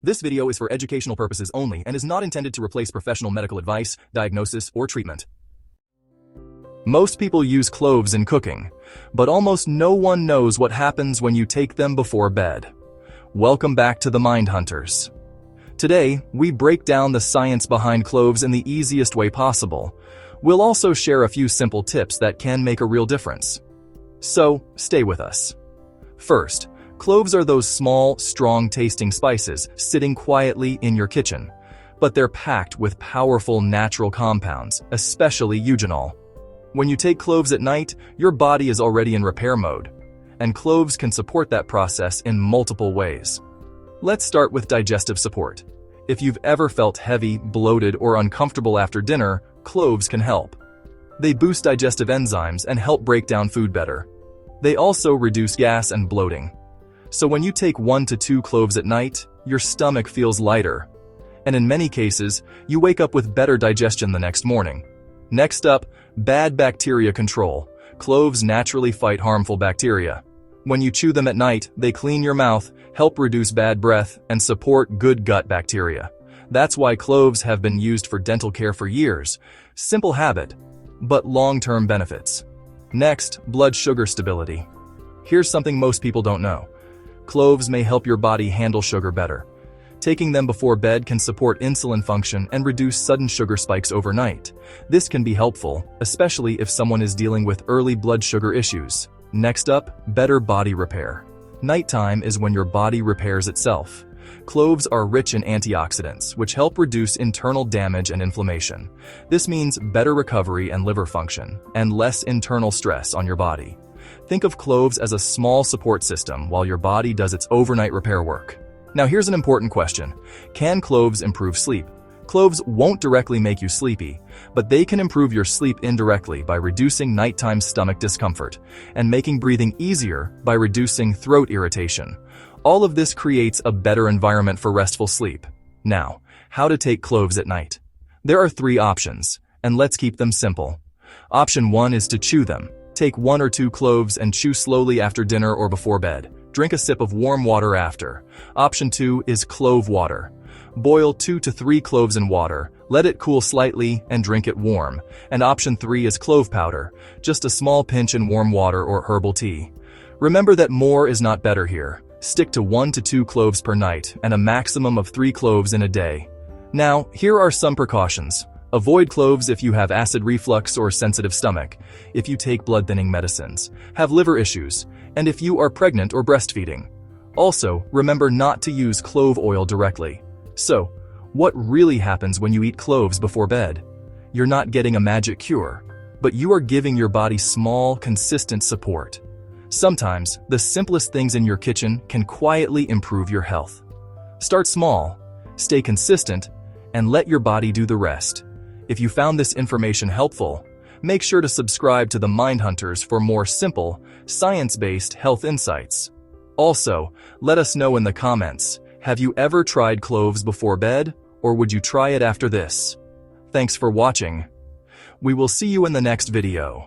This video is for educational purposes only and is not intended to replace professional medical advice, diagnosis, or treatment. Most people use cloves in cooking, but almost no one knows what happens when you take them before bed. Welcome back to the Mindhunters. Today, we break down the science behind cloves in the easiest way possible. We'll also share a few simple tips that can make a real difference. So, stay with us. First, cloves are those small, strong-tasting spices sitting quietly in your kitchen, but they're packed with powerful natural compounds, especially eugenol. When you take cloves at night, your body is already in repair mode, and cloves can support that process in multiple ways. Let's start with digestive support. If you've ever felt heavy, bloated, or uncomfortable after dinner, cloves can help. They boost digestive enzymes and help break down food better. They also reduce gas and bloating. So when you take 1 to 2 cloves at night, your stomach feels lighter. And in many cases, you wake up with better digestion the next morning. Next up, bad bacteria control. Cloves naturally fight harmful bacteria. When you chew them at night, they clean your mouth, help reduce bad breath, and support good gut bacteria. That's why cloves have been used for dental care for years. Simple habit, but long-term benefits. Next, blood sugar stability. Here's something most people don't know. Cloves may help your body handle sugar better. Taking them before bed can support insulin function and reduce sudden sugar spikes overnight. This can be helpful, especially if someone is dealing with early blood sugar issues. Next up, better body repair. Nighttime is when your body repairs itself. Cloves are rich in antioxidants, which help reduce internal damage and inflammation. This means better recovery and liver function, and less internal stress on your body. Think of cloves as a small support system while your body does its overnight repair work. Now here's an important question. Can cloves improve sleep? Cloves won't directly make you sleepy, but they can improve your sleep indirectly by reducing nighttime stomach discomfort and making breathing easier by reducing throat irritation. All of this creates a better environment for restful sleep. Now, how to take cloves at night? There are 3 options, and let's keep them simple. Option 1 is to chew them. Take 1 or 2 cloves and chew slowly after dinner or before bed. Drink a sip of warm water after. Option 2 is clove water. Boil 2 to 3 cloves in water, let it cool slightly, and drink it warm. And option 3 is clove powder, just a small pinch in warm water or herbal tea. Remember that more is not better here. Stick to 1 to 2 cloves per night and a maximum of 3 cloves in a day. Now, here are some precautions. Avoid cloves if you have acid reflux or sensitive stomach, if you take blood-thinning medicines, have liver issues, and if you are pregnant or breastfeeding. Also, remember not to use clove oil directly. So, what really happens when you eat cloves before bed? You're not getting a magic cure, but you are giving your body small, consistent support. Sometimes, the simplest things in your kitchen can quietly improve your health. Start small, stay consistent, and let your body do the rest. If you found this information helpful, make sure to subscribe to the Mindhunters for more simple, science-based health insights. Also, let us know in the comments, have you ever tried cloves before bed, or would you try it after this? Thanks for watching. We will see you in the next video.